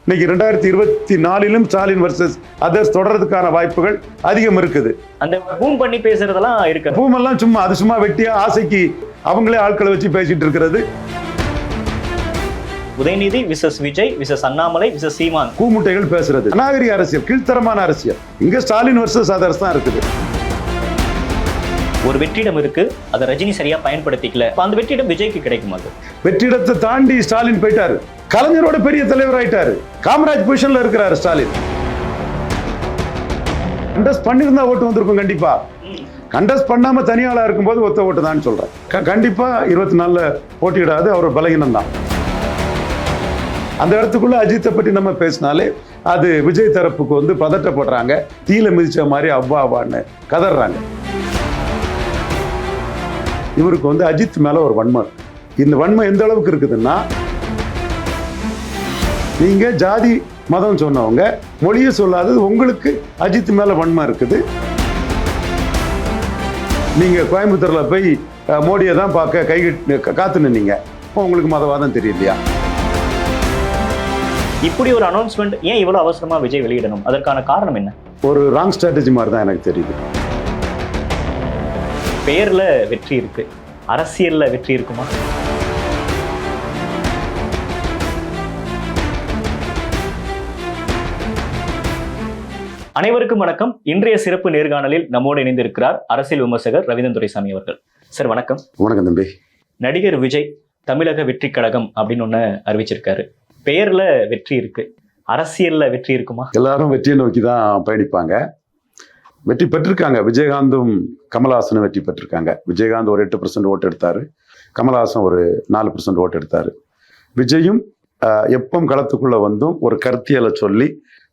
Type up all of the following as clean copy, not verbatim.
இன்னைக்கு 2024 Stalin versus others தொடர்றதுக்கான வாய்ப்புகள் அதிகம் இருக்குது. அந்த பூம் பண்ணி பேசுறதெல்லாம் இருக்கு. பூமெல்லாம் சும்மா அது சும்மா வெட்டியா ஆசைக்கு அவங்களே ஆட்களை வச்சு பேசிட்டு இருக்கிறது. Udhayanidhi versus Vijay versus Annamalai versus Seeman கூமுட்டைகள் பேசுறது அநாகரிக அரசியல், கீழ்த்தரமான அரசியல். இங்க ஸ்டாலின் வர்சஸ் அதர்ஸ் தான் இருக்குது. ஒரு வெற்றிடம் இருக்கு, அதை ரஜினி சரியா பயன்படுத்திக்கல. அந்த வெற்றிடம் விஜய்க்கு கிடைக்கும். அது வெற்றிடத்தை தாண்டி ஸ்டாலின் போயிட்டாரு. கலைஞரோட பெரிய தலைவர் ஆயிட்டாரு. காமராஜ் பொசிஷன்ல இருக்கிறாரு ஸ்டாலின். கண்டஸ்ட் பண்ணிருந்தா ஓட்டு வந்திருக்கும் கண்டிப்பா. கண்டஸ்ட் பண்ணாம தனியாளா இருக்கும்போது ஒத்த ஓட்டு தான் சொல்றேன். கண்டிப்பா 24 போட்டியிடாது. அவர் பலகீனம் தான். அந்த இடத்துக்குள்ள அஜித்தை பற்றி நம்ம பேசினாலே அது விஜய் தரப்புக்கு வந்து பதட்டப்படுறாங்க. தீல மிதிச்ச மாதிரி அவ்வா அவ்வான்னு கதறாங்க. இவருக்கு வந்து அஜித் மேல ஒரு வன்மை. இந்த வன்மை எந்த அளவுக்கு இருக்குதுன்னா, நீங்க ஜாதி மதம் சொன்னவங்க மொழியை சொல்லாதது உங்களுக்கு அஜித் மேல வன்மை இருக்குது. நீங்க கோயம்புத்தூர்ல போய் மோடியை தான் பார்க்க காத்து நின்னீங்க. உங்களுக்கு மதவாதம் தெரியலையா? இப்படி ஒரு அனௌன்ஸ்மெண்ட் ஏன் இவ்வளவு அவசரமா விஜய் வெளியிடணும்? அதற்கான காரணம் என்ன? ஒரு ராங் ஸ்ட்ராட்டஜி மாதிரி தான் எனக்கு தெரியுது. பெயர்ல வெற்றி இருக்கு, அரசியல்ல வெற்றி இருக்குமா? அனைவருக்கும் வணக்கம். இன்றைய சிறப்பு நேர்காணலில் நம்மோடு இணைந்திருக்கிறார் அரசியல் விமர்சகர் ரவீந்திரன் துரைசாமி அவர்கள். சார் வணக்கம். வணக்கம் தம்பி. நடிகர் விஜய் தமிழக வெற்றி கழகம் அப்படின்னு ஒண்ணு அறிவிச்சிருக்காரு. பெயர்ல வெற்றி இருக்கு, அரசியல்ல வெற்றி இருக்குமா? எல்லாரும் வெற்றியை நோக்கி தான் பயணிப்பாங்க. வெற்றி பெற்றிருக்காங்க. விஜயகாந்தும் கமல்ஹாசனும் வெற்றி பெற்றிருக்காங்க. விஜயகாந்த் ஒரு 8% ஓட்டு எடுத்தாரு. கமல்ஹாசன் ஒரு 4% ஓட்டு எடுத்தாரு. விஜயும் எப்பவும் களத்துக்குள்ள வந்தும் ஒரு கருத்தியலை சொல்லி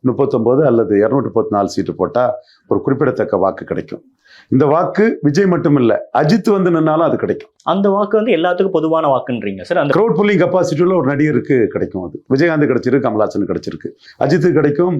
39 அல்லது 234 சீட்டு போட்டா ஒரு குறிப்பிடத்தக்க வாக்கு கிடைக்கும். இந்த வாக்கு விஜய் மட்டும் இல்ல, அஜித் வந்து நின்னாலும் அது கிடைக்கும். அந்த வாக்கு வந்து எல்லாத்துக்கும் பொதுவான வாக்குன்றீங்க சார்? அந்த க்ரௌட் புல்லிங் கெப்பாசிட்டியுள்ள ஒரு நடிகருக்கு கிடைக்கும். அது விஜயகாந்த் கிடைச்சிருக்கு, கமல்ஹாசன் கிடைச்சிருக்கு, அஜித்து கிடைக்கும்,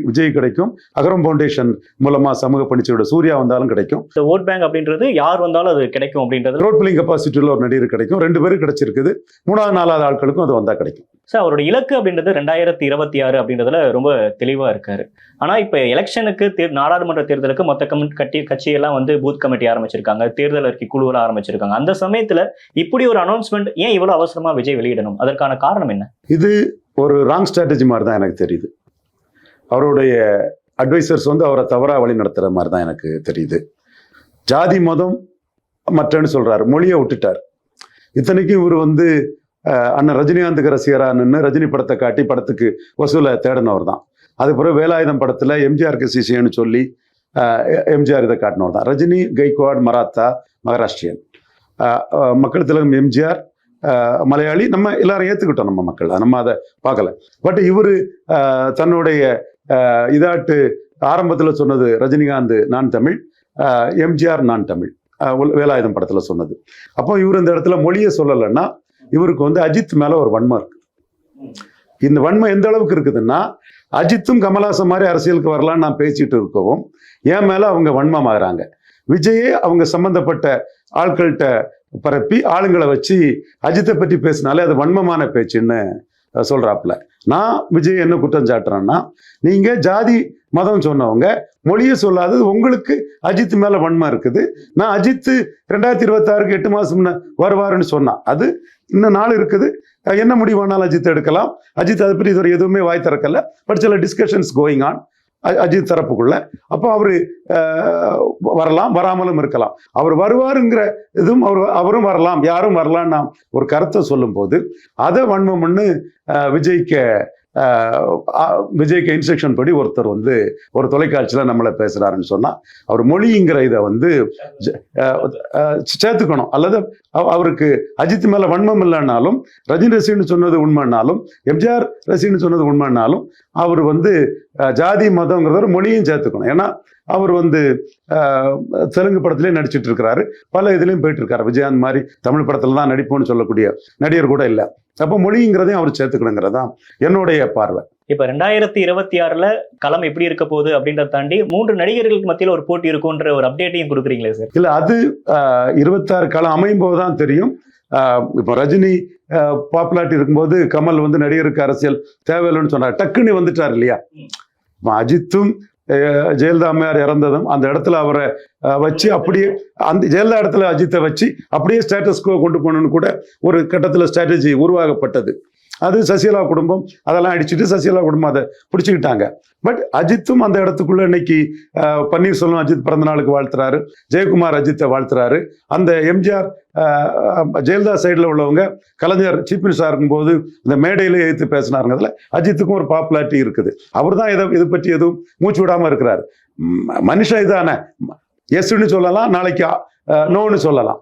விஜய் கிடைக்கும். அகரம் ஃபவுண்டேஷன் மூலமா சமூக பணிச்சையோட சூர்யா வந்தாலும் கிடைக்கும். இந்த ஓட் பேங்க் அப்படின்றது யார் வந்தாலும் அது கிடைக்கும் அப்படின்றது. க்ரௌட் புல்லிங் கெப்பாசிட்டியுள்ள ஒரு நடிகர் கிடைக்கும். 2 பேரும் கிடைச்சிருக்குது. 3வது 4வது ஆட்களுக்கும் அது வந்தா கிடைக்கும். சார் அவரோட இலக்கு அப்படின்றது 2026 அப்படின்றதுல ரொம்ப தெளிவா இருக்காரு. ஆனா இப்ப எலெக்ஷனுக்கு நாடாளுமன்ற தேர்தலுக்கு மொத்த கட்சியெல்லாம் வந்து பூத் கமிட்டி ஆரம்பிச்சிருக்காங்க, தேர்தல் அறிக்கை குழுவெல்லாம் ஆரம்பிச்சிருக்காங்க. அந்த சமயத்துல இப்படி ஒரு அனௌன்ஸ்மெண்ட் ஏன் இவ்வளவு அவசரமா விஜய் வெளியிடணும்? அதற்கான காரணம் என்ன? இது ஒரு ராங் ஸ்ட்ராட்டஜி மாதிரி தான் எனக்கு தெரியுது. அவருடைய அட்வைசர்ஸ் வந்து அவரை தவறா வழி நடத்துற மாதிரி தான் எனக்கு தெரியுது. ஜாதி மதம் மற்றன்னு சொல்றாரு, மொழியை விட்டுட்டார். இத்தனைக்கும் இவர் வந்து அண்ணன் ரஜினிகாந்துக்கு ரசிகரா நின்று ரஜினி படத்தை காட்டி படத்துக்கு வசூலை தேடினவர் தான். அது பிறகு வேலாயுதம் படத்துல எம்ஜிஆருக்கு சிசியன்னு சொல்லி எம்ஜிஆர் இதை காட்டினவர் தான். ரஜினி, கைக்வாட், மராத்தா, மகாராஷ்டிரியன், மக்கள் திலகம் எம்ஜிஆர், மலையாளி. நம்ம எல்லாரும் ஏற்றுக்கிட்டோம், நம்ம மக்கள், நம்ம அதை பார்க்கல. பட் இவர் தன்னுடைய இதாட்டு ஆரம்பத்தில் சொன்னது ரஜினிகாந்த் நான் தமிழ், எம்ஜிஆர் நான் தமிழ், வேலாயுதம் படத்தில் சொன்னது. அப்போ இவர் இந்த இடத்துல மொழியை சொல்லலைன்னா இவருக்கு வந்து அஜித் மேல ஒரு வன்மை இருக்கு. இந்த வன்மை எந்த அளவுக்கு இருக்குதுன்னா, அஜித்தும் கமல்ஹாசன் மாதிரி அரசியலுக்கு வரலான்னு நான் பேசிட்டு இருக்கவும் என் மேல அவங்க வன்மமாகறாங்க. விஜயே அவங்க சம்பந்தப்பட்ட ஆட்கள்கிட்ட பரப்பி ஆளுங்களை வச்சு அஜித்தை பற்றி பேசினாலே அது வன்மமான பேச்சுன்னு சொல்றாப்புல. நான் விஜய் என்ன குற்றம் சாட்டுறேன்னா, நீங்க ஜாதி மதம் சொன்னவங்க மொழியை சொல்லாதது உங்களுக்கு அஜித் மேல வன்மை இருக்குது. நான் அஜித் 2026க்கு 8 மாசம் வருவாருன்னு சொன்னா அது இன்னும் நாள் இருக்குது. என்ன முடிவானாலும் அஜித் எடுக்கலாம். அஜித் அதை பற்றி இதுவரை எதுவுமே வாய் திறக்கல. பட் சில டிஸ்கஷன்ஸ் கோயிங் ஆன் அஜித் தரப்புக்குள்ள. அப்போ அவரு வரலாம், வராமலும் இருக்கலாம். அவர் வருவாருங்கிற இதுவும் அவரும் வரலாம், யாரும் வரலாம். நான் ஒரு கருத்தை சொல்லும் போது அதை வன்மம்னு விஜய்க்கு இன்ஸ்ட்ரக்ஷன் படி ஒருத்தர் வந்து ஒரு தொலைக்காட்சியில நம்மளை பேசுறாருன்னு சொன்னா அவர் மொழிங்கிற இதை வந்து சேர்த்துக்கணும். அல்லது அவருக்கு அஜித் மேல வன்மம் இல்லைன்னாலும், ரஜினி ரசின்னு சொன்னது உண்மைன்னாலும், எம்ஜிஆர் ரசின்னு சொன்னது உண்மைன்னாலும் அவர் வந்து ஜாதி மதங்கிறத மொழியும் சேர்த்துக்கணும். ஏன்னா அவர் வந்து தெலுங்கு படத்திலே நடிச்சிட்டு இருக்கிறாரு, பல இதுலயும் போயிட்டு இருக்காரு. விஜயகாந்த் மாதிரி தமிழ் படத்துல தான் நடிப்போம்னு சொல்லக்கூடிய நடிகர் கூட இல்லை. அப்போ மொழிங்கிறதையும் அவர் சேர்த்துக்கணுங்கிறதான் என்னுடைய பார்வை. இப்ப 2026ல களம் எப்படி இருக்க போகுது அப்படின்றத தாண்டி 3 நடிகர்களுக்கு மத்தியில ஒரு போட்டி இருக்கும்ன்ற ஒரு அப்டேட்டையும் கொடுக்குறீங்களே சார்? இல்ல, அது 26 களம் அமையும் போதுதான் தெரியும். இப்போ ரஜினி பாப்புலாரிட்டி இருக்கும்போது கமல் வந்து நடிகருக்கு அரசியல் தேவையில்லைன்னு சொன்னார், டக்குன்னு வந்துட்டார் இல்லையா. அஜித்தும் ஜெயலலிதா அம்மையார் இறந்ததும் அந்த இடத்துல அவரை வச்சு அப்படியே அந்த ஜெயலலிதா இடத்துல அஜித்தை வச்சு அப்படியே ஸ்டேட்டஸ் கோ கொண்டு போகணும்னு கூட ஒரு கட்டத்தில் ஸ்ட்ராட்டஜி உருவாகப்பட்டது. அது சசிகலா குடும்பம் அதெல்லாம் அடிச்சுட்டு சசிகலா குடும்பம் அதை பிடிச்சிக்கிட்டாங்க. பட் அஜித்தும் அந்த இடத்துக்குள்ள இன்னைக்கு பன்னீர்செல்வம் அஜித் பிறந்த நாளுக்கு வாழ்த்துறாரு, ஜெயக்குமார் அஜித்தை வாழ்த்துறாரு. அந்த எம்ஜிஆர் ஜெயலலிதா சைடில் உள்ளவங்க கலைஞர் சீஃப் மினிஸ்டராக இருக்கும்போது இந்த மேடையில எடுத்து பேசினாருங்கிறதுல அஜித்துக்கும் ஒரு பாப்புலாரிட்டி இருக்குது. அவர் தான் இதை பற்றி எதுவும் மூச்சு விடாமல் இருக்கிறாரு. மனுஷன் இதானே, எஸ்ன்னு சொல்லலாம், நாளைக்கு நோன்னு சொல்லலாம்.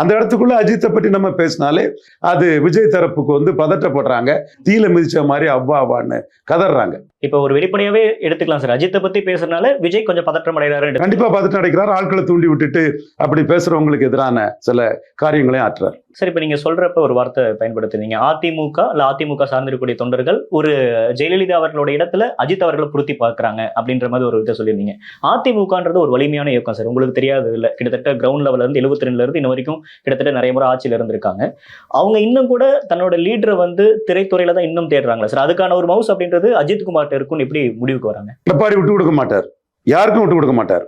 அந்த இடத்துக்குள்ள அஜித்தை பற்றி நம்ம பேசினாலே அது விஜய் தரப்புக்கு வந்து பதட்டப்படுறாங்க, தீயில மிதிச்ச மாதிரி அவ்வான்னு கதறாங்க. இப்போ ஒரு வெளிப்படையாவே எடுத்துக்கலாம் சார், அஜித்தை பத்தி பேசுறதுனால விஜய் கொஞ்சம் பதற்றம் அடைகிறாரு. கண்டிப்பா பதற்றம் அடைக்கிறார். ஆட்களை தூண்டி விட்டுட்டு அப்படி பேசுறவங்களுக்கு எதிரான சில காரியங்களையும் ஆற்றுறார். சார், இப்போ நீங்க சொல்றப்ப ஒரு வார்த்தை பயன்படுத்துனீங்க, அதிமுக இல்ல அதிமுக சார்ந்திருக்கக்கூடிய தொண்டர்கள் ஒரு ஜெயலலிதா அவர்களோட இடத்துல அஜித் அவர்களை பொருத்தி பார்க்கறாங்க அப்படின்ற மாதிரி ஒரு இதை சொல்லியிருந்தீங்க. அதிமுகன்றது ஒரு வலிமையான இயக்கம் சார், உங்களுக்கு தெரியாது இல்ல, கிட்டத்தட்ட கிரவுண்ட் லெவல்ல இருந்து 72ல இருந்து இன்ன வரைக்கும் கிட்டத்தட்ட நிறைய முறை ஆட்சியில இருந்திருக்காங்க. அவங்க இன்னும் கூட தன்னோட லீடரை வந்து திரைத்துறையில தான் இன்னும் தேடுறாங்களா சார்? அதுக்கான ஒரு மவுஸ் அப்படின்றது அஜித்குமார் இருக்குன்னு எப்படி முடிவுக்கு வராங்க? எடப்பாடி விட்டு கொடுக்க மாட்டார், யாருக்கும் விட்டு கொடுக்க மாட்டார்.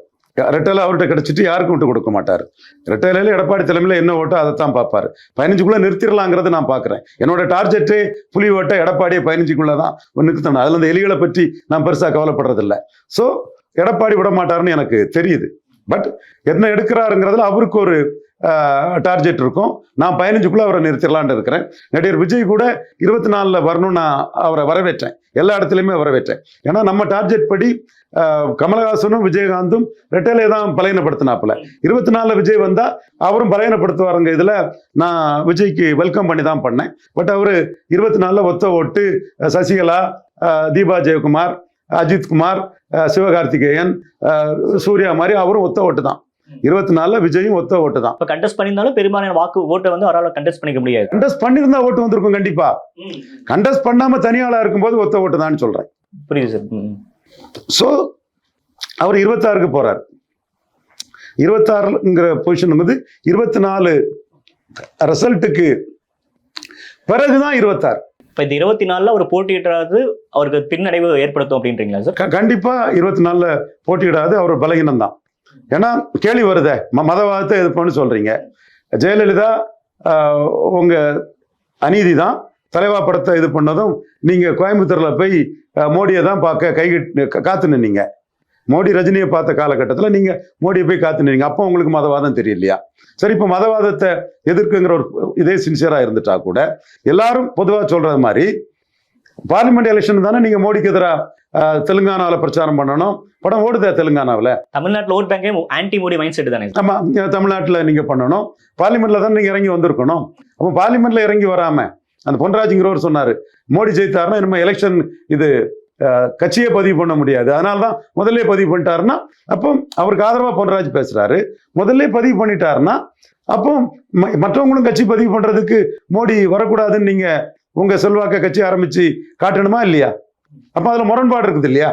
ரெட்டலை அவர்கிட்ட கிடைச்சிட்டு யாருக்கும் விட்டு கொடுக்க மாட்டார். ரெட்டையில எடப்பாடி தலைமையில என்ன ஓட்டோ அதைத்தான் பார்ப்பாரு. 15க்குள்ள நிறுத்திடலாங்கிறத நான் பார்க்குறேன். என்னோட டார்கெட்டே புலி ஓட்ட எடப்பாடியை 15க்குள்ள தான் நிறுத்தணும். அதுல இந்த எலிகளை பற்றி நான் பெருசா கவலைப்படுறதில்லை. ஸோ எடப்பாடி விட மாட்டாருன்னு எனக்கு தெரியுது. பட் என்ன எடுக்கிறாருங்கிறதுல அவருக்கு ஒரு டார்கெட் இருக்கும். நான் 15க்குள்ள அவரை நிறுத்திடலான்னு இருக்கிறேன். நடிகர் விஜய் கூட 24ல் வரணும், நான் அவரை வரவேற்றேன், எல்லா இடத்துலையுமே வரவேற்றேன். ஏன்னா நம்ம டார்கெட் படி கமலஹாசனும் விஜயகாந்தும் ரெட்டையிலே தான் பலையனப்படுத்தினாப்புல. 24ல் விஜய் வந்தா அவரும் பலையனப்படுத்துவாருங்க. இதுல நான் விஜய்க்கு வெல்கம் பண்ணி தான் பண்ணேன். பட் அவரு 24ல் ஒத்த ஓட்டு சசிகலா, தீபா ஜெயக்குமார், அஜித்குமார், சிவகார்த்திகேயன், சூர்யா மாதிரி அவரும் ஒத்த ஓட்டு தான். 24ல் விஜயும் ஒத்த ஓட்டு தான். கண்டெஸ்ட் பண்ணியிருந்தாலும் பெரும்பாலான ஓட்டை வந்து அவரால் கண்டெஸ்ட் பண்ணிக்க முடியாது. கண்டெஸ்ட் பண்ணியிருந்தா ஓட்டு வந்திருக்கும் கண்டிப்பா. கண்டெஸ்ட் பண்ணாம தனியாளா இருக்கும்போது ஒத்த ஓட்டு தான் சொல்றேன். புரியுது சார். ஸோ அவர் 26க்கு போறார். 26ங்கிற பொசிஷன் வந்து 24 ரிசல்ட்டுக்கு பிறகுதான் 26. இப்போ இந்த 24ல் அவர் போட்டியிடாது அவருக்கு பின்னடைவு ஏற்படுத்தும் அப்படின்றீங்களா சார்? கண்டிப்பா 24ல் போட்டியிடாது, அவர் பலகீனம் தான். ஏன்னா கேள்வி வருதே, மதவாதத்தை எதிர்ப்புன்னு சொல்றீங்க. ஜெயலலிதா உங்க அநீதி தான், தலைவா படத்தை இது பண்ணதும் நீங்க கோயம்புத்தூர்ல போய் மோடியை தான் பார்க்க காத்து நின்னீங்க. மோடி ரஜினியை பார்த்த காலகட்டத்தில் நீங்க மோடியை போய் காத்து நின்னீங்க. அப்போ உங்களுக்கு மதவாதம் தெரியலையா? சரி, இப்போ மதவாதத்தை எதிர்க்குங்கிற ஒரு இதே சின்சியரா இருந்துட்டா கூட எல்லாரும் பொதுவாக சொல்றது மாதிரி பார்லிமெண்ட் எலெக்ஷன் தானே நீங்க மோடிக்கு எதிராக தெலுங்கானாவில் பிரச்சாரம் பண்ணணும். படம் ஓடுதா தெலுங்கானாவில்? தமிழ்நாட்டில் ஓட் பேங்கே ஆன்டி மோடி மைண்ட் செட் தானே. ஆமா, தமிழ்நாட்டில் நீங்க பண்ணணும். பார்லிமெண்ட்ல தான் நீங்க இறங்கி வந்திருக்கணும். அப்போ பார்லிமெண்ட்ல இறங்கி வராம அந்த பொன்ராஜுங்கிறவர் சொன்னாரு, மோடி ஜெயித்தாருன்னா இனிமே எலெக்ஷன் இது கட்சியை பதிவு பண்ண முடியாது, அதனால்தான் முதல்ல பதிவு பண்ணிட்டாருன்னா, அப்போ அவருக்கு ஆதரவா பொன்ராஜ் பேசுறாரு. முதல்ல பதிவு பண்ணிட்டாருன்னா அப்போ மற்றவங்களும் கட்சி பதிவு பண்றதுக்கு மோடி வரக்கூடாதுன்னு நீங்க உங்க செல்வாக்க கட்சி ஆரம்பிச்சு காட்டணுமா இல்லையா? அப்ப அதுல முரண்பாடு இருக்குது இல்லையா?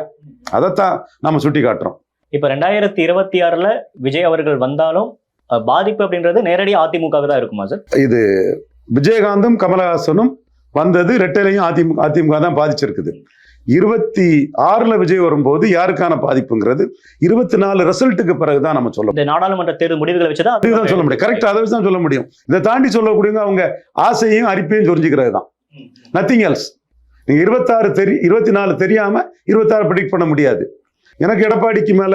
அதைத்தான் நாம சுட்டி காட்டுறோம். இப்ப 2026ல் விஜய் அவர்கள் வந்தாலும் பாதிப்பு அப்படின்றது நேரடியாக அதிமுக தான் இருக்குமா சார்? இது விஜயகாந்தும் கமலஹாசனும் வந்தது ரெட்டையிலையும் அதிமுக தான் பாதிச்சிருக்குது. 26ல் விஜய் வரும்போது யாருக்கான பாதிப்புங்கிறது 24 ரிசல்ட்டுக்கு பிறகுதான் நம்ம சொல்ல முடியும். நாடாளுமன்ற தேர்தல் முடிவுகளை வச்சுதான் சொல்ல முடியும். கரெக்ட், அதை வச்சுதான் சொல்ல முடியும். இதை தாண்டி சொல்லக்கூடியவங்க அவங்க ஆசையும் அரிப்பையும் சொரிஞ்சுக்கிறது தான், நத்திங் எல்ஸ். நீங்க 24 தெரியாம 26 ப்ரெடிக்ட் பண்ண முடியாது. எனக்கு எடப்பாடிக்கு மேல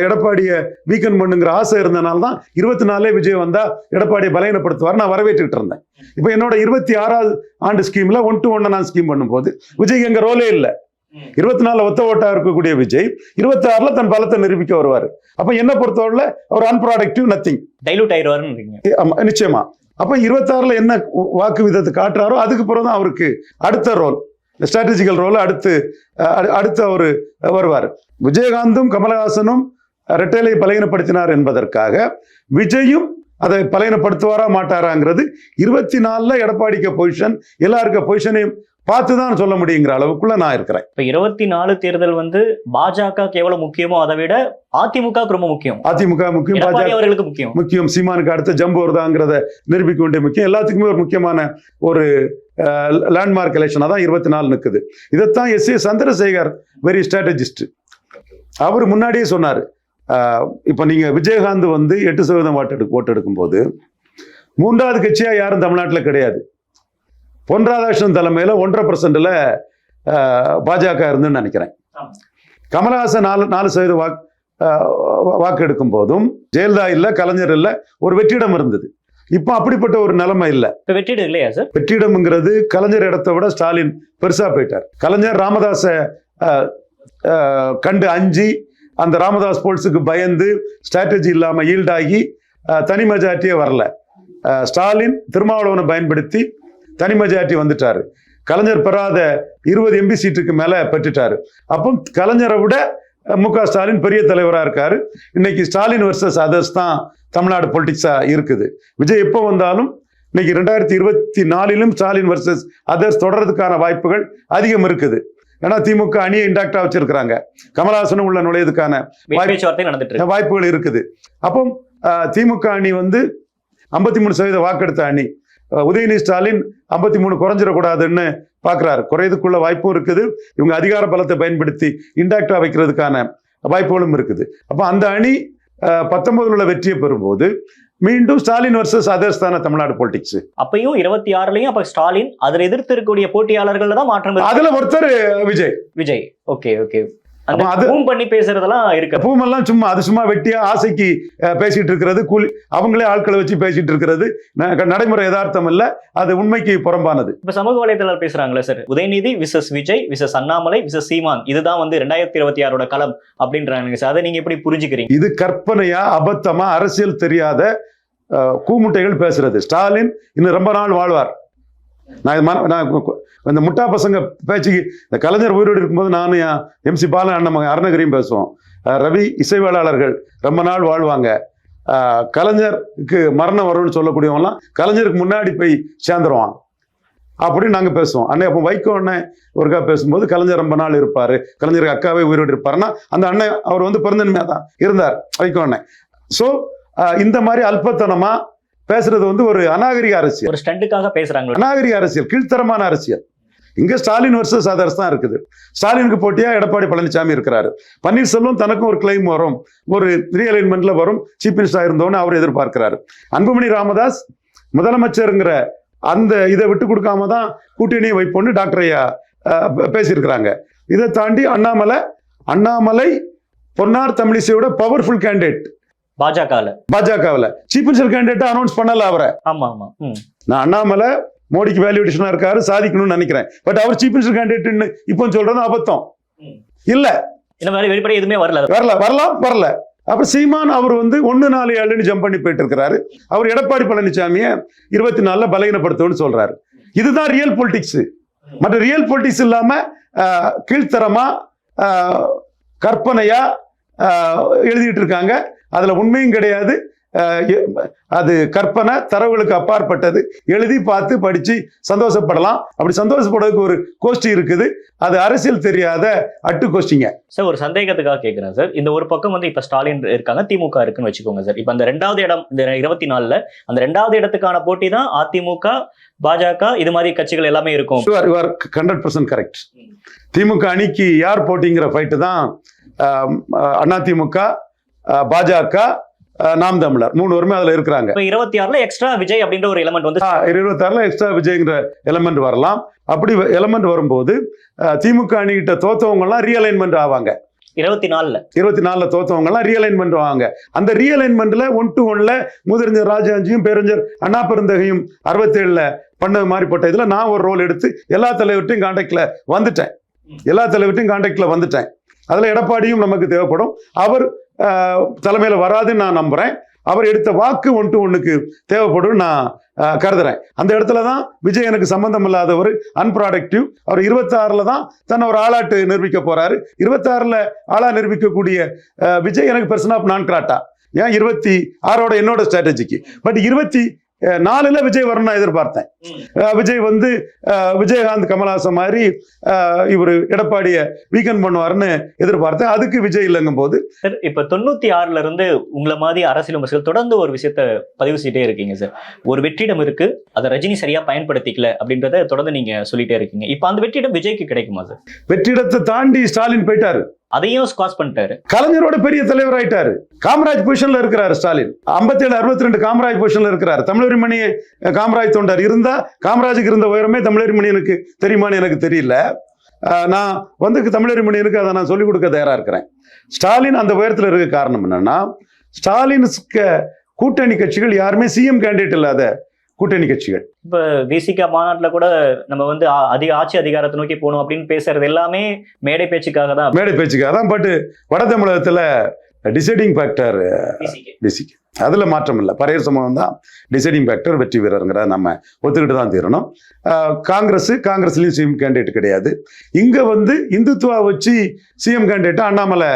எடப்பாடியை வீக்கன் பண்ணுங்கிற ஆசை இருந்தனால தான் 24லே விஜய் வந்தா எடப்பாடியை பலகீனப்படுத்துவார் நான் வரவேற்றுக்கிட்டு இருந்தேன். இப்போ என்னோட 26வது ஆண்டு ஸ்கீம்ல 1 to 1 நான் ஸ்கீம் பண்ணும்போது விஜய்க்கு எங்க ரோலே இல்லை. 24ல் ஒத்த ஓட்டா இருக்கக்கூடிய விஜய் 26ல் தன் பலத்தை நிரூபிக்க வருவார். அப்ப என்ன பொறுத்தவரையில அவர் அன்ப்ராடக்டிவ், நத்திங், டைலூட் ஆயிடுவாருன்னு நிச்சயமா. அப்ப 26ல் என்ன வாக்கு விதத்தை காட்டுறாரோ அதுக்கு பிறகு தான் அவருக்கு அடுத்த ரோல், ஸ்ட்ராட்டஜிக்கல் ரோல் அடுத்து அவரு வருவார். விஜயகாந்தும் கமலஹாசனும் ரெட்டைலை பலகீனப்படுத்தினார் என்பதற்காக விஜயும் அதை பலகீனப்படுத்துவாரா மாட்டாராங்கிறது 24ல் எடப்பாடிக்கு பொசிஷன், எல்லாருக்க பொசிஷனையும் பார்த்துதான் சொல்ல முடியுங்கிற அளவுக்குள்ள நான் இருக்கிறேன். இப்ப 24 தேர்தல் வந்து பாஜகவுக்கு எவ்வளவு முக்கியமோ அதை விட அதிமுகவுக்கு ரொம்ப முக்கியம். அதிமுக முக்கியம், எடப்பாடி பாஜக அவர்களுக்கு முக்கியம். முக்கியம், சீமானுக்கு அடுத்த ஜம்பு வருதாங்கிறத நிரூபிக்க வேண்டிய முக்கியம், எல்லாத்துக்குமே ஒரு முக்கியமான ஒரு லேண்ட்மார்க் எலெக்ஷனாக தான் 24 நிற்குது. இதைத்தான் S A Chandrasekhar very strategist அவர் முன்னாடியே சொன்னார். இப்போ நீங்கள் விஜயகாந்த் வந்து 8% ஓட்டு எடுக்கும்போது 3வது கட்சியா யாரும் தமிழ்நாட்டில் கிடையாது. பொன் ராதாகிருஷ்ணன் தலைமையில் 1.5% பாஜக இருந்துன்னு நினைக்கிறேன். கமலஹாசன் 4% வாக்கு எடுக்கும் போதும் ஜெயலலிதா இல்லை, கலைஞர் இல்லை, ஒரு வெற்றிடம் இருந்தது. இப்போ அப்படிப்பட்ட ஒரு நிலைமை இல்லை. இப்ப வெற்றிடம் இல்லையா சார்? வெற்றிடம்ங்கிறது கலைஞர் இடத்தை விட ஸ்டாலின் பெருசா போயிட்டார். கலைஞர் ராமதாஸை கண்டு அஞ்சி அந்த ராமதாஸ் போல்ஸுக்கு பயந்து ஸ்ட்ராட்டஜி இல்லாமல் ஈல்டாகி தனி மெஜாரிட்டியே வரல. ஸ்டாலின் திருமாவளவனை பயன்படுத்தி தனி மெஜாரிட்டி வந்துட்டாரு. கலைஞர் பெறாத 20 எம்பி சீட்டுக்கு மேல பெற்றுட்டாரு. அப்போ கலைஞரை விட மு.க. ஸ்டாலின் பெரிய தலைவராக இருக்காரு. இன்னைக்கு ஸ்டாலின் வர்சஸ் அதர்ஸ் தான் தமிழ்நாடு பொலிட்டிக்ஸா இருக்குது. விஜய் எப்போ வந்தாலும் இன்னைக்கு 2024 ஸ்டாலின் வர்சஸ் அதர்ஸ் தொடர்றதுக்கான வாய்ப்புகள் அதிகம் இருக்குது. ஏன்னா திமுக அணியை இன்டாக்டா வச்சிருக்கிறாங்க. கமலஹாசனும் உள்ள நுழையதுக்கான வாய்ப்புகள் இருக்குது. அப்போ திமுக அணி வந்து 53% வாக்கெடுத்த அணி. உதயநிதி ஸ்டாலின் 53 குறைஞ்சிடக்கூடாதுன்னு பார்க்குறாரு. குறையதுக்குள்ள வாய்ப்பும் இருக்குது. இவங்க அதிகார பலத்தை பயன்படுத்தி இன்டாக்டா வைக்கிறதுக்கான வாய்ப்புகளும் இருக்குது. அப்போ அந்த அணி 19 உள்ள வெற்றியை பெறும்போது மீண்டும் ஸ்டாலின் வர்சஸ் அதர்ஸ் தானே தமிழ்நாடு பொலிட்டிக்ஸ். அப்பயும் 26லயும் அப்ப ஸ்டாலின் அதுல எதிர்த்து இருக்கக்கூடிய போட்டியாளர்கள் தான் மாற்றம். அதுல ஒருத்தர் விஜய். Okay okay. பண்ணி பேசுறதெல்லாம் இருக்கு. பூமெல்லாம் சும்மா அது சும்மா வெட்டியா ஆசைக்கு பேசிட்டு இருக்கிறது, கூலி அவங்களே ஆட்களை வச்சு பேசிட்டு இருக்கிறது நடைமுறை யதார்த்தம் இல்ல, அது உண்மைக்கு புறம்பானது. இப்ப சமூக வலைதளம் பேசுறாங்களே sir, Udhayanidhi versus Vijay versus Annamalai versus Seeman, இதுதான் வந்து 2026 களம் அப்படின்றாங்க சார். அதை நீங்க எப்படி புரிஞ்சுக்கிறீங்க? இது கற்பனையா, அபத்தமா, அரசியல் தெரியாத கூமுட்டைகள் பேசுறது. ஸ்டாலின் இன்னும் ரொம்ப நாள் வாழ்வார். நான் இந்த முட்டா பசங்க பேச்சுக்கு இந்த கலைஞர் உயிரோடு இருக்கும்போது நானும் MC பாலன் அண்ணன் அருணகிரியும் பேசுவோம். ரவி இசைவேளாளர்கள் ரொம்ப நாள் வாழ்வாங்க, கலைஞருக்கு மரணம் வரும்னு சொல்லக்கூடியவங்களாம் கலைஞருக்கு முன்னாடி போய் சேர்ந்துருவான் அப்படின்னு நாங்கள் பேசுவோம். அண்ணன் அப்போ வைகோ அண்ணன் ஒருக்கா பேசும்போது கலைஞர் ரொம்ப நாள் இருப்பார், கலைஞருக்கு அக்காவே உயிரோடு இருப்பாருன்னா அந்த அண்ணன் அவர் வந்து பெருந்தன்மையாக தான் இருந்தார் வைகோ அண்ணன். ஸோ இந்த மாதிரி அல்பத்தனமா பேசுறது வந்து ஒரு அநாகரிக அரசியல், ஒரு ஸ்டண்டுக்காக பேசுறாங்க. அநாகரிக அரசியல், கீழ்த்தரமான அரசியல். இங்க ஸ்டாலின் வர்சஸ் அதர்ஸ் தான் இருக்குது. ஸ்டாலினுக்கு போட்டியா எடப்பாடி பழனிசாமி இருக்கிறாரு. பன்னீர்செல்வம் தனக்கும் ஒரு கிளைம் வரும், ஒரு ரீஅலைன்மெண்ட்ல வரும், சீஃப் மினிஸ்டர் இருந்தோன்னு அவர் எதிர்பார்க்கிறாரு. அன்புமணி ராமதாஸ் முதலமைச்சருங்கிற அந்த இதை விட்டு கொடுக்காம தான் கூட்டணியை வைப்போன்னு டாக்டர் ஐயா பேசியிருக்கிறாங்க. இதை தாண்டி அண்ணாமலை பொன்னார் தமிழிசையோட பவர்ஃபுல் கேண்டிடேட் பாஜகவில் சீஃப் மினிஸ்டர் கேண்டிடேட்டா அனௌன்ஸ் பண்ணல அவரை. ஆமா ஆமா. நான் அண்ணாமலை மோடிக்கு வேல்யூடேஷனா இருக்காரு, சாதிக்கணும்னு நினைக்கிறேன். பட் அவர் சீஃப் மினிஸ்டர் கேண்டிடேட்னு இப்போ சொல்றது அபத்தம் இல்ல. வெளிப்படை எதுவுமே வரல. அப்ப சீமான் அவர் வந்து 1-4-7 ஜம்ப் பண்ணி போயிட்டு இருக்கிறாரு. அவர் எடப்பாடி பழனிசாமியை 24 பலகீனப்படுத்தணும்னு சொல்றாரு. இதுதான் ரியல் பொலிட்டிக்ஸ். மற்ற ரியல் பொலிட்டிக்ஸ் இல்லாம கீழ்த்தரமா கற்பனையா எழுதிட்டு இருக்காங்க. அதுல உண்மையும் கிடையாது, அது கற்பனை, தரவுகளுக்கு அப்பாற்பட்டது. எழுதி பார்த்து படிச்சு சந்தோஷப்படலாம். அப்படி சந்தோஷப்படுறதுக்கு ஒரு கோஷ்டி இருக்குது, அது அரசியல் தெரியாத அட்டு கோஷ்டிங்க. சார் ஒரு சந்தேகத்துக்காக கேட்கிறேன் சார். இந்த ஒரு பக்கம் வந்து இப்ப ஸ்டாலின் இருக்காங்க, திமுக இருக்குன்னு வச்சுக்கோங்க சார். இப்ப அந்த 2வது இடம், இந்த 24ல அந்த 2வது இடத்துக்கான போட்டி தான் அதிமுக, பாஜக, இது மாதிரி கட்சிகள் எல்லாமே இருக்கும். 100% கரெக்ட். திமுக அணிக்கு யார் போட்டிங்கிற ஃபைட்டு தான் அதிமுக, பாஜக, நாம் தமிழர் 3 பேருமே அதுல இருக்கிறாங்க. 26ல எக்ஸ்ட்ரா விஜய் அப்படின்ற ஒரு எலிமெண்ட் வந்து 26ல எக்ஸ்ட்ரா விஜய்ங்கிற எலிமெண்ட் வரலாம். அப்படி எலிமெண்ட் வரும்போது திமுக அணிகிட்ட தோத்தவங்க எல்லாம் ரீஅலைன்மெண்ட் ஆவாங்க. 24ல தோத்தவங்க எல்லாம் ரீஅலைன்மெண்ட் ஆவாங்க. அந்த ரீஅலைன்மெண்ட்ல 1-1ல முதிர்ந்த ராஜாஞ்சியும் பேரஞ்சர் அண்ணா பெருந்தகையும் 67ல பண்ணது மாதிரி போட்ட இதுல நான் ஒரு ரோல் எடுத்து எல்லா தலைவர்கிட்டையும் கான்டாக்ட்ல வந்துட்டேன். அதுல எடப்பாடியும் நமக்கு தேவைப்படும். அவர் தலைமையில வராதுன்னு நான் நம்புறேன். அவர் எடுத்த வாக்கு 1-1க்கு தேவைப்படும் நான் கருதுறேன். அந்த இடத்துல தான் விஜய் எனக்கு சம்பந்தம் இல்லாதவர், அன்ப்ராடக்டிவ். அவர் 26ல தான் தன்னை ஒரு ஆளாட்டு நிரூபிக்க போறாரு. 26ல ஆளா நிரூபிக்கக்கூடிய விஜய் எனக்கு பெர்சன் ஆஃப் நான் கிராட்டா. ஏன் 26ஓட என்னோட ஸ்ட்ராட்டஜிக்கு. பட் 4ல் விஜய் வரணும் நான் எதிர்பார்த்தேன். விஜய் வந்து விஜயகாந்த் கமல்ஹாசன் மாதிரி இவர் எடப்பாடியை வீக்கெண்ட் பண்ணுவாருன்னு எதிர்பார்த்தேன். அதுக்கு விஜய் இல்லைங்கும் போது சார் இப்ப 96ல இருந்து உங்களை மாதிரி அரசியல் விமர்சகர்கள் தொடர்ந்து ஒரு விஷயத்த பதிவு செய்யிட்டே இருக்கீங்க சார். ஒரு வெற்றிடம் இருக்கு, அதை ரஜினி சரியா பயன்படுத்திக்கல அப்படின்றத தொடர்ந்து நீங்க சொல்லிட்டே இருக்கீங்க. இப்ப அந்த வெற்றிடம் விஜய்க்கு கிடைக்குமா சார்? வெற்றிடத்தை தாண்டி ஸ்டாலின் போயிட்டாரு, அதையும் ஸ்குவாஷ் பண்ணிட்டாரு. கலைஞரோட பெரிய தலைவர் ஆயிட்டாரு. காமராஜ் பொசிஷன்ல இருக்கிறாரு ஸ்டாலின். 57-62 காமராஜ் பொசிஷன்ல இருக்கிறாரு. தமிழறிமணி காமராஜ் தொண்டர் இருந்தா காமராஜுக்கு இருந்த உயரமே தமிழறிமணியனுக்கு தெரியுமான்னு எனக்கு தெரியல. நான் வந்து தமிழறிமணியனுக்கு அதை நான் சொல்லிக் கொடுக்க தயாரா இருக்கிறேன். ஸ்டாலின் அந்த உயரத்துல இருக்க காரணம் என்னன்னா, ஸ்டாலினுக்கு கூட்டணி கட்சிகள் யாருமே சிஎம் கேண்டிடேட் இல்லாத கூட்டணி கட்சிகள். இப்ப விசிகா மாநாட்டுல கூட நம்ம வந்து அதிக ஆட்சி அதிகாரத்தை நோக்கி போகணும் அப்படின்னு பேசுறது எல்லாமே மேடை பேச்சுக்காக தான். மேடை பேச்சுக்காக தான். பட் வட தமிழகத்துல டிசைடிங் ஃபேக்டர் விசிகா, அதுல மாற்றம் இல்லை. பரையர் சமூகம் தான் டிசைடிங் ஃபேக்டர், வெற்றி வீரருங்கிறத நம்ம ஒத்துக்கிட்டு தான் தீரணும். காங்கிரஸ்லயும் சிஎம் கேண்டிடேட் கிடையாது. இங்க வந்து இந்துத்துவா வச்சு சிஎம் கேண்டிடேட் அண்ணாமலை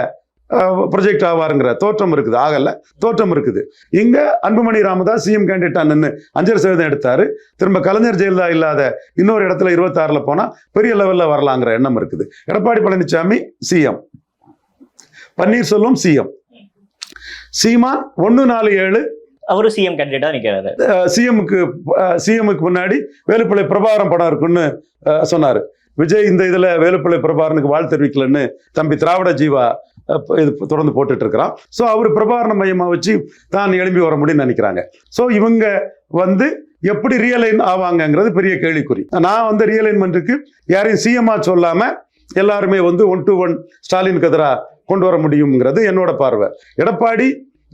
ப்ரொஜெக்ட் ஆவாருங்கிற தோற்றம் இருக்குது. ஆகல, தோற்றம் இருக்குது. இங்க அன்புமணி ராமதாஸ் சிஎம் கேண்டிடேட்டா நின்று 5% எடுத்தாரு. திரும்ப கலைஞர் ஜெயலலிதா இல்லாத இன்னொரு இடத்துல 26ல் போனா பெரிய லெவல்ல வரலாங்கிற எண்ணம் இருக்குது. எடப்பாடி பழனிசாமி சிஎம், பன்னீர்செல்வம் சிஎம், சீமான் 147 அவரு சிஎம் கேண்டிடேட்டா நிக்கிறாரு. சிஎம்முக்கு முன்னாடி வேலுப்பிள்ளை பிரபாகரன் படம் இருக்குன்னு சொன்னாரு. விஜய் இந்த இதுல வேலுப்பிள்ளை பிரபாகரனுக்கு வாழ்த்து தெரிவிக்கலன்னு தம்பி திராவிட ஜீவா இது தொடர்ந்து போட்டுட்டு இருக்கிறான். ஸோ அவர் பிரபாகரன் மையமா வச்சு தான் எழும்பி வர முடியும்னு நினைக்கிறாங்க. ஸோ இவங்க வந்து எப்படி ரியலைன் ஆவாங்கிறது பெரிய கேள்விக்குறி. நான் வந்து ரியலைன்மெண்ட்டுக்கு யாரையும் சிஎம்ஆ சொல்லாம எல்லாருமே வந்து 1-to-1 ஸ்டாலினுக்கு எதிராக கொண்டு வர முடியுங்கிறது என்னோட பார்வை. எடப்பாடி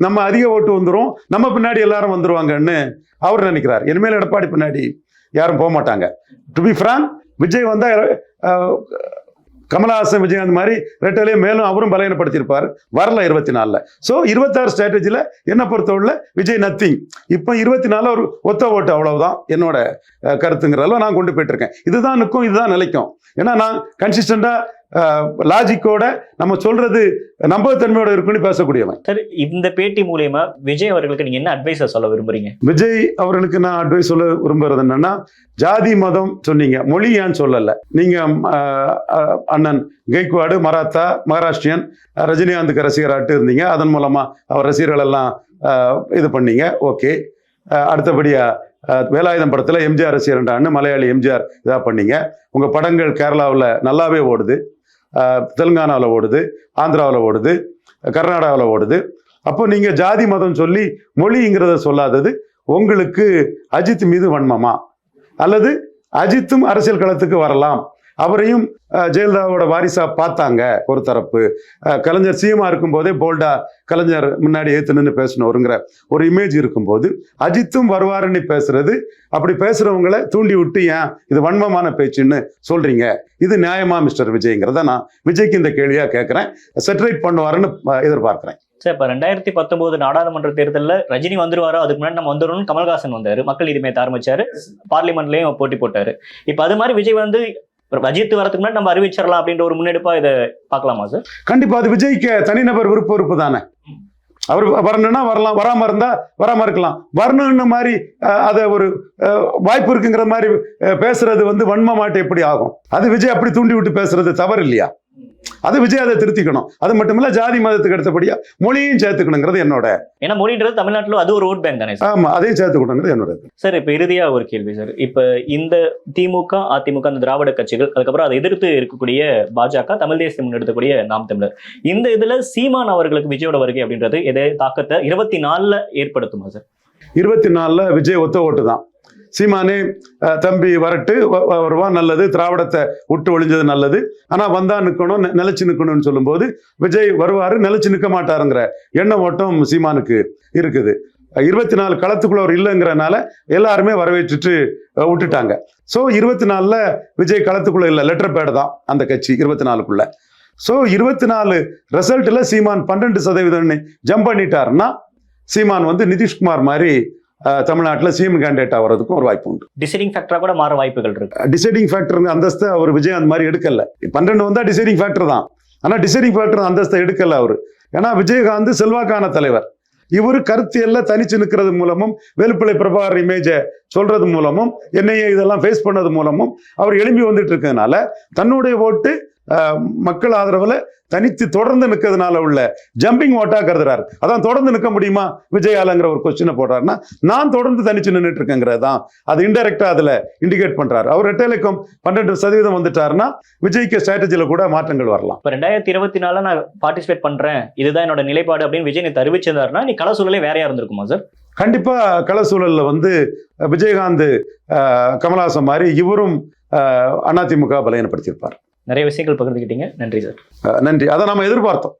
நம்ம அதிக ஓட்டு வந்துடும், நம்ம பின்னாடி எல்லாரும் வந்துருவாங்கன்னு அவர் நினைக்கிறார். இனிமேல் எடப்பாடி பின்னாடி யாரும் போக மாட்டாங்க. டு பி ஃப்ராங்க், விஜய் வந்தா கமல்ஹாசன் விஜயகாந்த் மாதிரி ரெட்டலையும் மேலும் அவரும் பலகீனப்படுத்தியிருப்பார். வரல 24ல். ஸோ 26 ஸ்ட்ராட்டஜியில் என்ன பொறுத்தவரை விஜய் நத்திங். இப்போ 24 ஒரு ஒத்த ஓட்டு, அவ்வளவுதான் என்னோட கருத்துங்கிறதெல்லாம் நான் கொண்டு போயிட்டு இருக்கேன். இதுதான் நிற்கும், இதுதான் நிலைக்கும். ஏன்னா நான் கன்சிஸ்டண்டா லாஜிக்கோட நம்ம சொல்றது நம்பகத்தன்மையோட இருக்குன்னு பேசக்கூடியவன். சார் இந்த பேட்டி மூலியமா விஜய் அவர்களுக்கு நீங்க என்ன அட்வைஸ் சொல்ல விரும்புறீங்க? விஜய் அவர்களுக்கு நான் அட்வைஸ் சொல்ல விரும்புறது என்னன்னா, ஜாதி மதம் சொன்னீங்க, மொழி ஏன் சொல்லல? நீங்க அண்ணன் கெய்க்வாடு மராத்தா மகாராஷ்டிரியன் ரஜினிகாந்துக்கு ரசிகராட்டு இருந்தீங்க. அதன் மூலமா அவர் ரசிகர்கள் எல்லாம் இது பண்ணீங்க. ஓகே. அடுத்தபடியா வேலாயுதம் படத்துல எம்ஜிஆர் ரசிகர்ண்டான்னு மலையாளி எம்ஜிஆர் இதா பண்ணீங்க. உங்க படங்கள் கேரளாவில் நல்லாவே ஓடுது, தெலுங்கானாவில் ஓடுது, ஆந்திராவில் ஓடுது, கர்நாடகாவில் ஓடுது. அப்போ நீங்க ஜாதி மதம் சொல்லி மொழிங்கிறத சொல்லாதது உங்களுக்கு அஜித் மீது வன்மமா? அல்லது அஜித்தும் அரசியல் களத்துக்கு வரலாம், அவரையும் ஜெயலலிதாவோட வாரிசா பார்த்தாங்க ஒரு தரப்பு. கலைஞர் சிஎம்ஆ இருக்கும் போதே போல்டா கலைஞர் முன்னாடி ஏத்து நின்று பேசணுங்கிற ஒரு இமேஜ் இருக்கும்போது அஜித்தும் வருவாருன்னு பேசுறது, அப்படி பேசுறவங்களை தூண்டி விட்டு ஏன் இது வன்மமான பேச்சுன்னு சொல்றீங்க? இது நியாயமா மிஸ்டர் விஜய்ங்கிறத நான் விஜய்க்கு இந்த கேள்வியா கேட்கிறேன். செட்டரேட் பண்ணுவாருன்னு எதிர்பார்க்கிறேன். சார் இப்ப 2019 நாடாளுமன்ற தேர்தலில் ரஜினி வந்துருவாரோ அதுக்கு முன்னாடி நம்ம வந்துடணும்னு கமல்ஹாசன் வந்தாரு, மக்கள் நீதி மய்யத்தை ஆரம்பிச்சாரு, பார்லிமெண்ட்லயும் போட்டி போட்டாரு. இப்ப அது மாதிரி விஜய் வந்து அஜித் வரதுக்கு முன்னாடி நம்ம அறிவிச்சிடலாம் அப்படின்ற ஒரு முன்னெடுப்பா இதை பார்க்கலாமா சார்? கண்டிப்பா. அது விஜய்க்கு தனிநபர் விருப்பு தானே. அவர் வரணும்னா வரலாம், வராம இருந்தா வராம இருக்கலாம். வரணும்னு மாதிரி அதை ஒரு வாய்ப்பு இருக்குங்கிற மாதிரி பேசுறது வந்து வன்மமாட்டு எப்படி ஆகும்? அது விஜய் அப்படி தூண்டி விட்டு பேசுறது தவறு இல்லையா? அது விஜய் அதை திருத்திக்கணும். அது மட்டும் இல்ல, ஜாதி மதத்துக்கு அடுத்தபடியா மொழியும் சேர்த்துக்கணுங்கிறது என்னோட. ஏன்னா மொழின்றது தமிழ்நாட்டில் அது ஒரு ஓட் பேங்க் தானே. ஆமா, அதையும் சேர்த்துக்கணுங்கிறது என்னோட. சார் இப்ப இறுதியா ஒரு கேள்வி சார். இப்ப இந்த திமுக அதிமுக அந்த திராவிட கட்சிகள், அதுக்கப்புறம் அதை எதிர்த்து இருக்கக்கூடிய பாஜக, தமிழ் தேசியம் முன்னெடுக்கக்கூடிய நாம் தமிழர், இந்த இதுல சீமான் அவர்களுக்கு விஜயோட வருகை அப்படின்றது எதை தாக்கத்தை 24ல் ஏற்படுத்துமா சார்? 24ல் விஜய் ஒத்த ஓட்டு தான். சீமானே தம்பி வரட்டு வருவான், நல்லது, திராவிடத்தை விட்டு ஒழிஞ்சது நல்லது, ஆனா வந்தா நிக்கணும், நிலைச்சு நிக்கணும்னு சொல்லும்போது விஜய் வருவாரு, நிலைச்சு நிற்க மாட்டாருங்கிற எண்ணம் ஓட்டம் சீமானுக்கு இருக்குது. 24 களத்துக்குள்ள அவர் இல்லைங்கிறனால எல்லாருமே வரவேற்றுட்டு விட்டுட்டாங்க. ஸோ 24ல் விஜய் களத்துக்குள்ள இல்லை, லெட்டர் பேடு தான் அந்த கட்சி 24க்குள்ள. ஸோ 24 ரிசல்ட்ல சீமான் 12% ஜம்ப் பண்ணிட்டாருன்னா சீமான் வந்து நிதிஷ்குமார் மாதிரி தமிழ்நாட்டில் சிஎம் கேண்டிடேட் ஆகிறதுக்கும் ஒரு வாய்ப்பு உண்டு. டிசைடிங் ஃபேக்டரா கூட மாற வாய்ப்புகள் இருக்கு. டிசைடிங் ஃபேக்டர் அந்தஸ்தை அவர் விஜய் அந்த மாதிரி எடுக்கல. 12 வந்தா டிசைடிங் ஃபேக்டர் தான், ஆனா டிசைடிங் ஃபேக்டர் அந்தஸ்தை எடுக்கல அவரு. ஏன்னா விஜயகாந்த் செல்வாக்கான தலைவர், இவர் கருத்தியல்ல தனிச்சு நிற்கிறது மூலமும் வேலுப்பிள்ளை பிரபாகர் இமேஜை சொல்றது மூலமும் என்னையே இதெல்லாம் ஃபேஸ் பண்ணது மூலமும் அவர் எழும்பி வந்துட்டு இருக்கிறதுனால தன்னுடைய ஓட்டு மக்கள் ஆதரவுல தனித்து தொடர்ந்து நிற்கிறதுனால உள்ள ஜம்பிங் ஓட்டா கருதுறாரு. அதான் தொடர்ந்து நிற்க முடியுமா விஜயாலங்கிற ஒரு கொஸ்டினை போடுறாருன்னா நான் தொடர்ந்து தனிச்சு நின்றுட்டு இருக்கேங்கிறது தான் அது இன்டெரக்டா அதுல இண்டிகேட் பண்றாரு. அவர் ரெட்டைலைக்கும் 12% வந்துட்டாருன்னா விஜய்க்கு ஸ்ட்ராட்டஜில கூட மாற்றங்கள் வரலாம். இப்போ 2024 நான் பார்ட்டிசிபேட் பண்றேன், இதுதான் என்னோட நிலைப்பாடு அப்படின்னு விஜய் நேற்று அறிவிச்சிருந்தாருன்னா நீ கள சூழலே வேறையா இருந்திருக்குமா சார்? கண்டிப்பா கள சூழல்ல விஜயகாந்த் கமலஹாசன் மாதிரி இவரும் அதிமுக பலகீனப்படுத்தியிருப்பார். நிறைய விஷயங்கள் பகிர்ந்துக்கிட்டீங்க, நன்றி சார். நன்றி. அதை நாம எதிர்பார்த்தோம்.